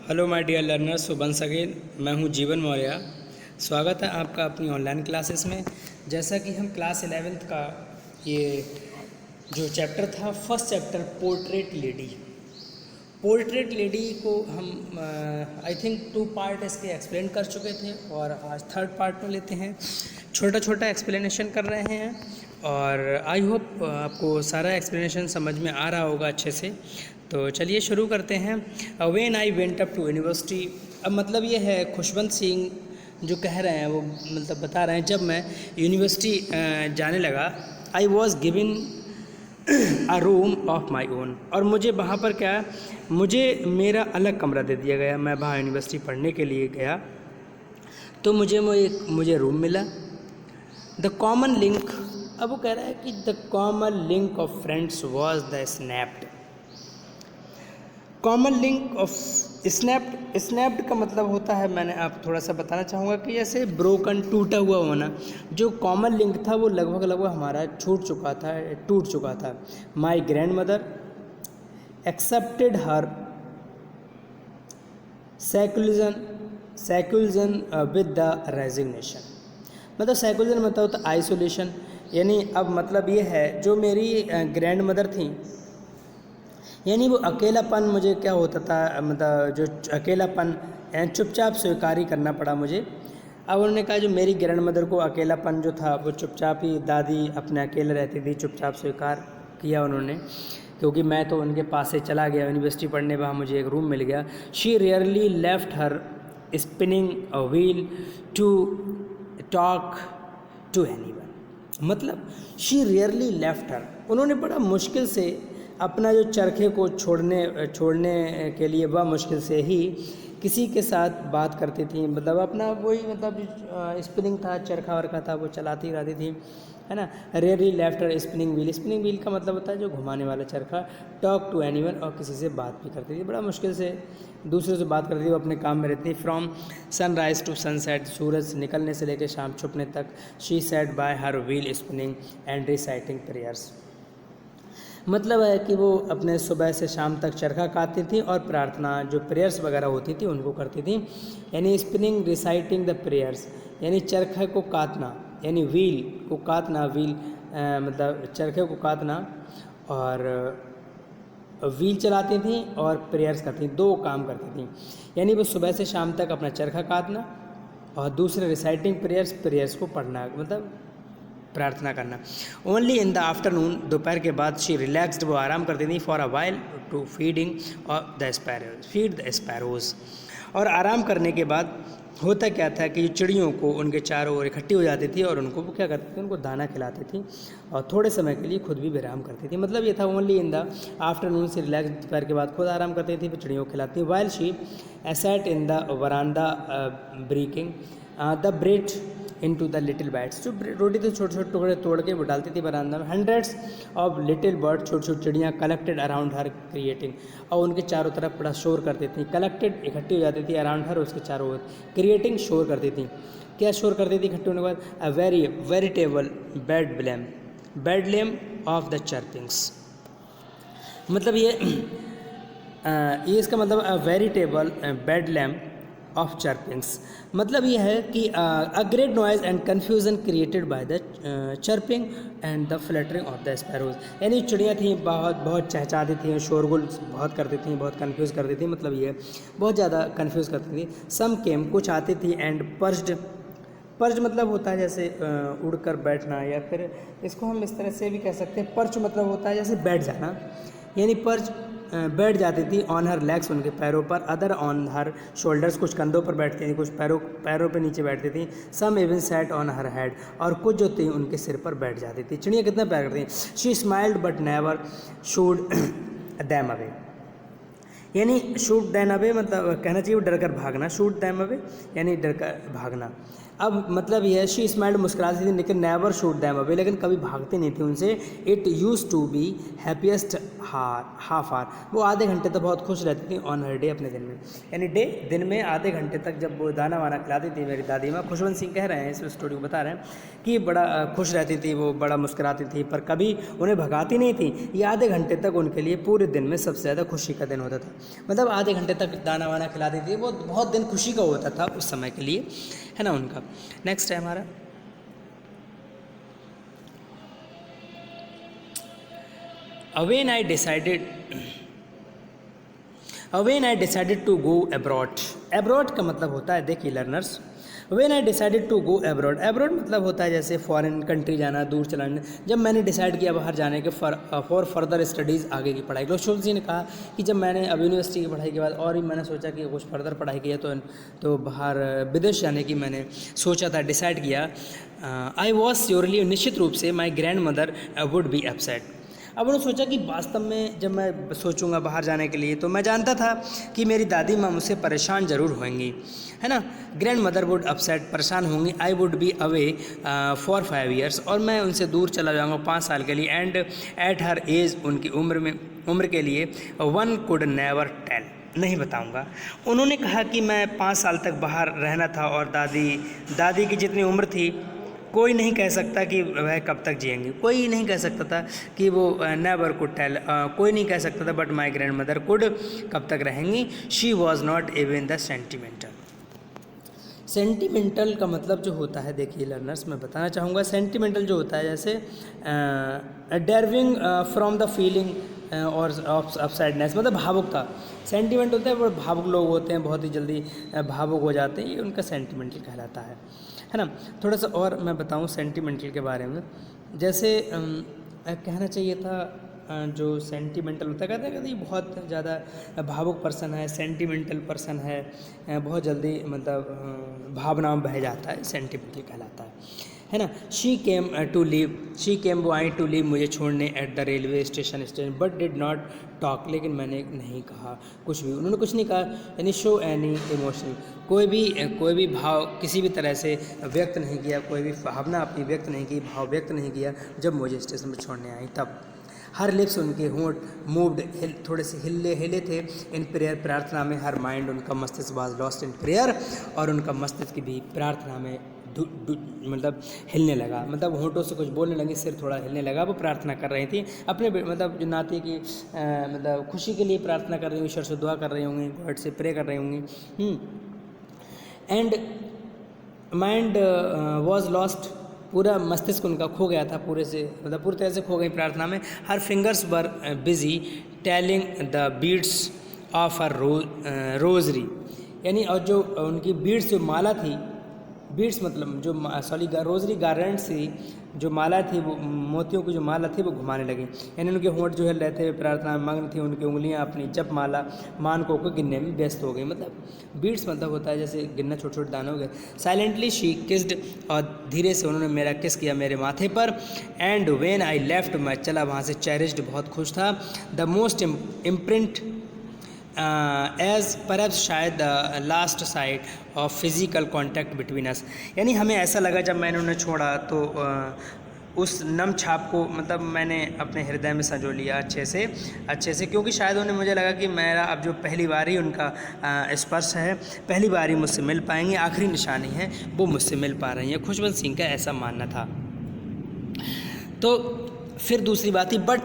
Hello my dear learners, so once again मैं हूं जीवन मौर्य। स्वागत है आपका अपनी ऑनलाइन क्लासेस में। जैसा कि हम क्लास 11th का ये जो चैप्टर था, फर्स्ट चैप्टर पोर्ट्रेट लेडी को हम आई थिंक 2 पार्ट इसके एक्सप्लेन कर चुके थे और आज थर्ड पार्ट में लेते हैं। छोटा छोटा एक्सप्लेनेशन कर रहे हैं और आई होप आपको सारा एक्सप्लेनेशन समझ में आ रहा होगा अच्छे से। तो चलिए शुरू करते हैं। When I went up to university, अब मतलब ये है खुशवंत सिंह जो कह रहे हैं वो मतलब बता रहे हैं, जब मैं यूनिवर्सिटी जाने लगा, I was given a room of my own, और मुझे वहाँ पर क्या, मुझे मेरा अलग कमरा दे दिया गया। मैं वहाँ यूनिवर्सिटी पढ़ने के लिए गया तो मुझे रूम मिला। द कॉमन लिंक, अब वो कह रहा है कि the common link of friends was the snapped. Common link of snapped का मतलब होता है, मैंने आप थोड़ा सा बताना चाहूँगा कि जैसे ब्रोकन, टूटा हुआ होना। जो कॉमन लिंक था वो लगभग हमारा टूट चुका था। My grand mother accepted her secularism with the resignation. मतलब सेक्युलरिज्म मतलब होता है आइसोलेशन, यानी अब मतलब ये है जो मेरी ग्रैंड मदर थी, यानी वो अकेलापन मुझे क्या होता था, मतलब जो अकेलापन चुपचाप स्वीकार ही करना पड़ा मुझे। अब उन्होंने कहा जो मेरी ग्रैंड मदर को अकेलापन जो था वो चुपचाप ही, दादी अपने अकेले रहती थी, चुपचाप स्वीकार किया उन्होंने, क्योंकि मैं तो उनके पास से चला गया यूनिवर्सिटी पढ़ने, वहाँ मुझे एक रूम मिल गया। She rarely left her spinning a wheel to talk to anyone. मतलब शी रेयरली लेफ्ट हर, उन्होंने बड़ा मुश्किल से अपना जो चरखे को छोड़ने के लिए वह मुश्किल से ही किसी के साथ बात करती थी। मतलब अपना वही, मतलब स्पिनिंग था, चरखा वरखा था, वो चलाती रहती थी, है ना। Rarely left her spinning wheel का मतलब होता है जो घुमाने वाला चरखा। टॉक टू एनीवन, और किसी से बात भी करती थी, बड़ा मुश्किल से दूसरे से बात करती थी, वो अपने काम में रहती थी। फ्रॉम सनराइज टू सनसेट, सूरज निकलने से लेकर शाम छुपने तक। She set bye her wheel spinning and reciting prayers. मतलब है कि वो अपने सुबह से शाम तक चरखा काटती थी और प्रार्थना जो प्रेयर्स वगैरह होती थी उनको करती थी। यानी स्पिनिंग रिसाइटिंग द प्रेयर्स, यानी चरखे को काटना, यानी व्हील को काटना, मतलब चरखे को काटना, और व्हील चलाती थी और प्रेयर्स करती थी, 2 काम करती थी। यानी वो सुबह से शाम तक अपना चरखा काटना और दूसरे रिसाइटिंग प्रेयर्स को पढ़ना, मतलब प्रार्थना करना। ओनली इन द आफ्टरनून, दोपहर के बाद, शी रिलैक्सड, वो आराम करती थी। For a while to feed the sparrows, और आराम करने के बाद होता क्या था कि चिड़ियों को उनके चारों ओर इकट्ठी हो जाती थी और उनको वो क्या करती थी, उनको दाना खिलाती थी और थोड़े समय के लिए खुद भी विराम करती थी। मतलब ये था ओनली इन द आफ्टरनून, से रिलैक्स, दोपहर के बाद खुद आराम करती थी, फिर चिड़ियों को खिलाती थी। While she sat in the veranda breaking the bread into the little bites, जो रोटी तो छोटे छोटे टुकड़े तोड़ के वो डालती थी बरामदा में। हंड्रेड्स ऑफ लिटिल बर्ड, छोटी छोटी चिड़ियाँ, कलेक्टेड अराउंड हर क्रिएटिंग, और उनके चारों तरफ बड़ा शोर करती थी। कलेक्टेड इकट्ठी हो जाती थी, अराउंड हर उसके चारों ओर, क्रिएटिंग शोर करती थी। क्या शोर करती थी इकट्ठे होने के बाद? A veritable bedlam of the chirpings. मतलब ये इसका मतलब a veritable bedlam of chirpings, मतलब ये है कि a great noise and confusion created by the chirping and the fluttering of the sparrows. यानी चिड़ियाँ थीं, बहुत चहचहाती थीं, शोरगुल बहुत करती थीं, बहुत कन्फ्यूज़ करती थी, मतलब ये बहुत ज़्यादा कन्फ्यूज़ करती थी। सम केम, कुछ आती थी, एंड पर्ज मतलब होता है जैसे उड़कर बैठना, या फिर इसको हम इस तरह से भी कह सकते हैं, पर्च मतलब होता है जैसे बैठ जाना, यानी पर्च बैठ जाती थी। ऑन हर लेग्स, उनके पैरों पर। अदर ऑन हर शोल्डर्स, कुछ कंधों पर बैठती थी, कुछ पैरों पे नीचे बैठती थी। Some even sat on her head, और कुछ जो थी उनके सिर पर बैठ जाती थी। चिड़ियाँ कितना प्यार करती थी। She smiled but never should them away, यानी शूट दैन अवे मतलब कहना चाहिए डर कर भागना, शूट दैम अवे यानी डर कर भागना। अब मतलब ये है, शी स्माइल्ड, मुस्कुराती थी, लेकिन नेवर शूट दैम अवे, लेकिन कभी भागती नहीं थी उनसे। It use to be happiest half hour, वो आधे घंटे तक बहुत खुश रहती थी ऑन हर डे, अपने दिन में, यानी दिन में आधे घंटे तक जब वो दाना वाना खिलाती थी मेरी दादी माँ। खुशवंत सिंह कह रहे हैं, इस स्टोरी को बता रहे हैं कि बड़ा खुश रहती थी वो, बड़ा मुस्कुराती थी, पर कभी उन्हें भगाती नहीं थी। ये आधे घंटे तक उनके लिए पूरे दिन में सबसे ज़्यादा खुशी का दिन होता था। मतलब आधे घंटे तक दाना वाना खिलाती थी, वो बहुत दिन खुशी का होता था उस समय के लिए, है ना उनका। नेक्स्ट है हमारा when I decided to go abroad। abroad का मतलब होता है, देखिए learners, when I decided to go abroad, abroad मतलब होता है जैसे फॉरेन कंट्री जाना, दूर चलाना। जब मैंने डिसाइड किया बाहर जाने के फॉर फर्दर स्टडीज़, आगे की पढ़ाई। खुशवंत जी ने कहा कि जब मैंने अब यूनिवर्सिटी की पढ़ाई के बाद और ही मैंने सोचा कि कुछ फर्दर पढ़ाई की है तो बाहर विदेश जाने की मैंने सोचा था, डिसाइड किया। आई वॉज श्योरली, निश्चित रूप से, my grand mother would be upset. अब उन्होंने सोचा कि वास्तव में जब मैं सोचूंगा बाहर जाने के लिए, तो मैं जानता था कि मेरी दादी माँ मुझसे परेशान ज़रूर होंगी, है ना। ग्रैंड मदर वुड अपसेट, परेशान होंगी। I would be away for 5 years, और मैं उनसे दूर चला जाऊँगा 5 साल के लिए। एंड एट हर एज, उनकी उम्र के लिए, वन कुड नेवर टेल, नहीं बताऊंगा। उन्होंने कहा कि मैं 5 साल तक बाहर रहना था, और दादी की जितनी उम्र थी, कोई नहीं कह सकता कि वह कब तक जिएंगी। कोई नहीं कह सकता था कि वो नेवर कुड टेल, कोई नहीं कह सकता था। But my grand mother could, कब तक रहेंगी। She was not even the sentimental. Sentimental का मतलब जो होता है, देखिए लर्नर्स, मैं बताना चाहूँगा, सेंटिमेंटल जो होता है जैसे डेरविंग फ्रॉम द फीलिंग और ऑफ सैडनेस, मतलब भावुकता। सेंटिमेंट होता है, वो भावुक लोग होते हैं, बहुत ही जल्दी भावुक हो जाते हैं, ये उनका सेंटिमेंटल कहलाता है ना। थोड़ा सा और मैं बताऊं सेंटिमेंटल के बारे में, जैसे कहना चाहिए था जो सेंटिमेंटल होता है, कहते हैं बहुत ज़्यादा भावुक पर्सन है, सेंटिमेंटल पर्सन है, बहुत जल्दी मतलब भावनाओं में बह जाता है, सेंटिमेंटल कहलाता है ना। शी केम वो आई टू लीव, मुझे छोड़ने, at the railway station, but did not talk, लेकिन मैंने नहीं कहा कुछ भी, उन्होंने कुछ नहीं कहा। यानी शो एनी इमोशन, कोई भी भाव किसी भी तरह से व्यक्त नहीं किया, कोई भी भावना अपनी व्यक्त नहीं की, भाव व्यक्त नहीं किया जब मुझे स्टेशन पर छोड़ने आई तब। हर लिप्स, उनके होंठ मूव्ड, थोड़े से हिले थे, इन प्रेयर, प्रार्थना में। हर माइंड, उनका मस्तिष्क वाज लॉस्ट इन प्रेयर, और उनका मस्तिष्क भी प्रार्थना में मतलब हिलने लगा, मतलब होंठों से कुछ बोलने लगी, सिर थोड़ा हिलने लगा। वो प्रार्थना कर रही थी अपने मतलब जो नाती की मतलब खुशी के लिए प्रार्थना कर रही होंगी, ईश्वर से दुआ कर रही होंगी, गॉड से प्रे कर रही होंगी। एंड माइंड वॉज लॉस्ट, पूरा मस्तिष्क उनका खो गया था, पूरी तरह से खो गई प्रार्थना में। हर fingers were busy telling the beads of her rosary, यानी और जो उनकी बीड्स, जो माला थी, बीड्स मतलब जो रोजरी गारंट थी, जो माला थी, वो मोतियों की जो माला थी वो घुमाने लगी। यानी उनके होंठ जो हिल रहे थे, प्रार्थना में मग्न थी, उनकी उंगलियां अपनी जप माला मानकों को गिनने में व्यस्त हो गई। मतलब बीड्स मतलब होता है जैसे गिनना, छोटे छोटे दाने हो गए। साइलेंटली शी किस्ड, और धीरे से उन्होंने मेरा किस किया मेरे माथे पर। एंड व्हेन आई लेफ्ट, मैं चला वहाँ से, चेरिश्ड, बहुत खुश था। The most imprint as perhaps, शायद last side of physical contact between us, यानी हमें ऐसा लगा जब मैंने उन्हें छोड़ा तो उस नम छाप को मतलब मैंने अपने हृदय में संजो लिया अच्छे से, क्योंकि शायद उन्हें मुझे लगा कि मेरा अब जो पहली बार ही उनका स्पर्श है, पहली बार ही मुझसे मिल पाएंगे, आखिरी निशानी है वो मुझसे मिल पा रही हैं। खुशवंत सिंह का ऐसा मानना था। तो फिर दूसरी बात थी, but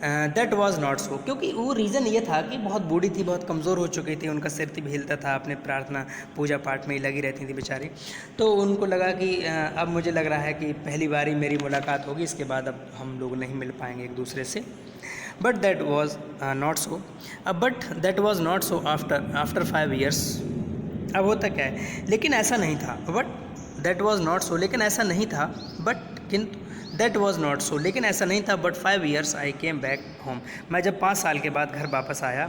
that was not so, क्योंकि वो रीज़न ये था कि बहुत बूढ़ी थी, बहुत कमज़ोर हो चुकी थी, उनका सिर भी हिलता था, अपने प्रार्थना पूजा पाठ में ही लगी रहती थी बेचारी। तो उनको लगा कि अब मुझे लग रहा है कि पहली बार ही मेरी मुलाकात होगी, इसके बाद अब हम लोग नहीं मिल पाएंगे एक दूसरे से। But that was not so after 5 years। अब होता क्या है, लेकिन ऐसा नहीं था, but that was not so, लेकिन ऐसा नहीं था, दैट वॉज नॉट सो, लेकिन ऐसा नहीं था। But 5 years I came back home, मैं जब 5 साल के बाद घर वापस आया,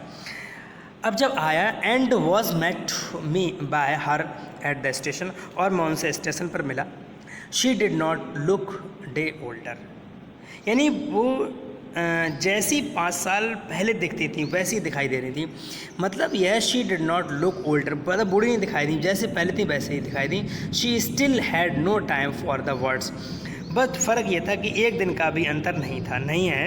अब जब आया, and was met me by her at the station, और मैं उनसे स्टेशन पर मिला। She did not look day older, यानी वो जैसी 5 साल पहले दिखती थी वैसी दिखाई दे रही थी। मतलब यह she did not look older, मतलब बूढ़ी नहीं दिखाई दी, जैसे पहले थी वैसे ही दिखाई दी। She still had no time for the words, बस फ़र्क ये था कि एक दिन का भी अंतर नहीं है,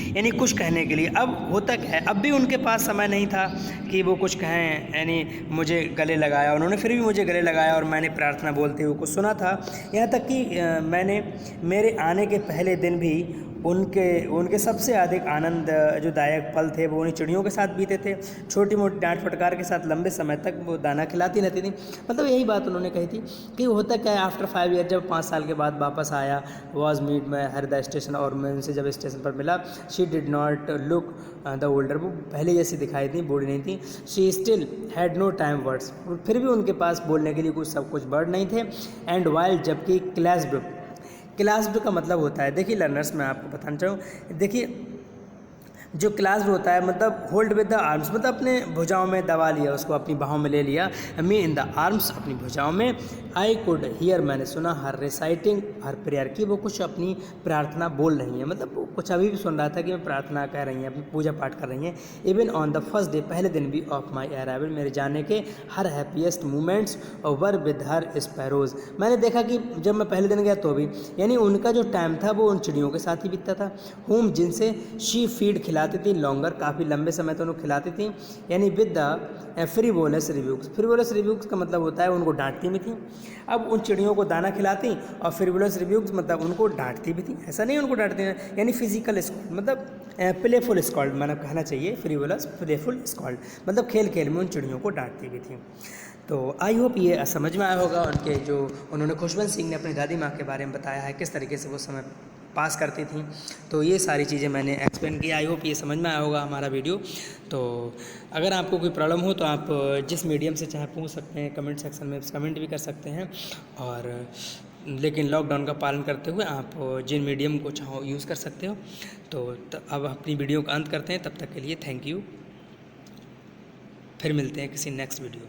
यानी कुछ कहने के लिए। अब होता क्या है, अब भी उनके पास समय नहीं था कि वो कुछ कहें, यानी मुझे गले लगाया उन्होंने, फिर भी मुझे गले लगाया और मैंने प्रार्थना बोलते हुए कुछ सुना था। यहाँ तक कि मैंने मेरे आने के पहले दिन भी उनके सबसे अधिक आनंद जो दायक पल थे वो उन्हीं चिड़ियों के साथ बीते थे। छोटी मोटी डांट फटकार के साथ लंबे समय तक वो दाना खिलाती रहती थी। मतलब यही बात उन्होंने कही थी कि होता क्या है, आफ्टर 5 ईयर जब 5 साल के बाद वापस आया, वॉज मीट में हरदा स्टेशन, और मैं उनसे जब स्टेशन पर मिला, she did not look the older, वो पहले जैसी दिखाई थी, बूढ़ी नहीं थी। She still had no time words, फिर भी उनके पास बोलने के लिए कुछ सब कुछ वर्ड नहीं थे। एंड वाइल, जबकि क्लास्ड का मतलब होता है, देखिए लर्नर्स, मैं आपको बताना चाहूँ, देखिए जो क्लास्ड होता है मतलब होल्ड विद द आर्म्स, मतलब अपने भुजाओं में दबा लिया, उसको अपनी बाहों में ले लिया। मी इन द आर्म्स, अपनी भुजाओं में। आई कुड हियर, मैंने सुना, हर रिसाइटिंग हर प्रेयर, की वो कुछ अपनी प्रार्थना बोल रही हैं, मतलब वो कुछ अभी भी सुन रहा था कि मैं प्रार्थना कर रही हैं, अपनी पूजा पाठ कर रही हैं। Even on the first day, पहले दिन भी, ऑफ माई अराइवल, मेरे जाने के, her happiest moments were with her sparrows, मैंने देखा कि जब मैं पहले दिन गया तो भी, यानी उनका जो टाइम था वो उन चिड़ियों के साथ ही बीतता था। होम, जिनसे शी फीड खिलाती थी, लॉन्गर, काफ़ी लंबे समय तक उनको खिलाती थी। यानी विद द फ्रीवोलस रिव्यूज, फ्रीवोलस रिव्यूज का मतलब होता है उनको डांटती भी थी। अब उन चिड़ियों को दाना खिलाती और फ्रीवोलस रिव्यूज मतलब उनको डांटती भी थी, ऐसा नहीं उनको डांटती हैं, यानी फिजिकल स्कॉल्ड, मतलब प्लेफुल स्कॉल्ड मैंने कहना चाहिए, फ्रीवोलस प्लेफुल स्कॉल्ड, मतलब खेल खेल में उन चिड़ियों को डांटती भी थी। तो आई होप ये समझ में आया होगा उनके जो उन्होंने खुशवंत सिंह ने अपनी दादी माँ के बारे में बताया है, किस तरीके से वो समय पास करती थी। तो ये सारी चीज़ें मैंने एक्सप्लेन की, आई होप ये समझ में आया होगा हमारा वीडियो। तो अगर आपको कोई प्रॉब्लम हो तो आप जिस मीडियम से चाहे पूछ सकते हैं, कमेंट सेक्शन में कमेंट भी कर सकते हैं, और लेकिन लॉकडाउन का पालन करते हुए आप जिन मीडियम को चाहो यूज़ कर सकते हो। तो अब अपनी वीडियो का अंत करते हैं, तब तक के लिए थैंक यू, फिर मिलते हैं किसी नेक्स्ट वीडियो में।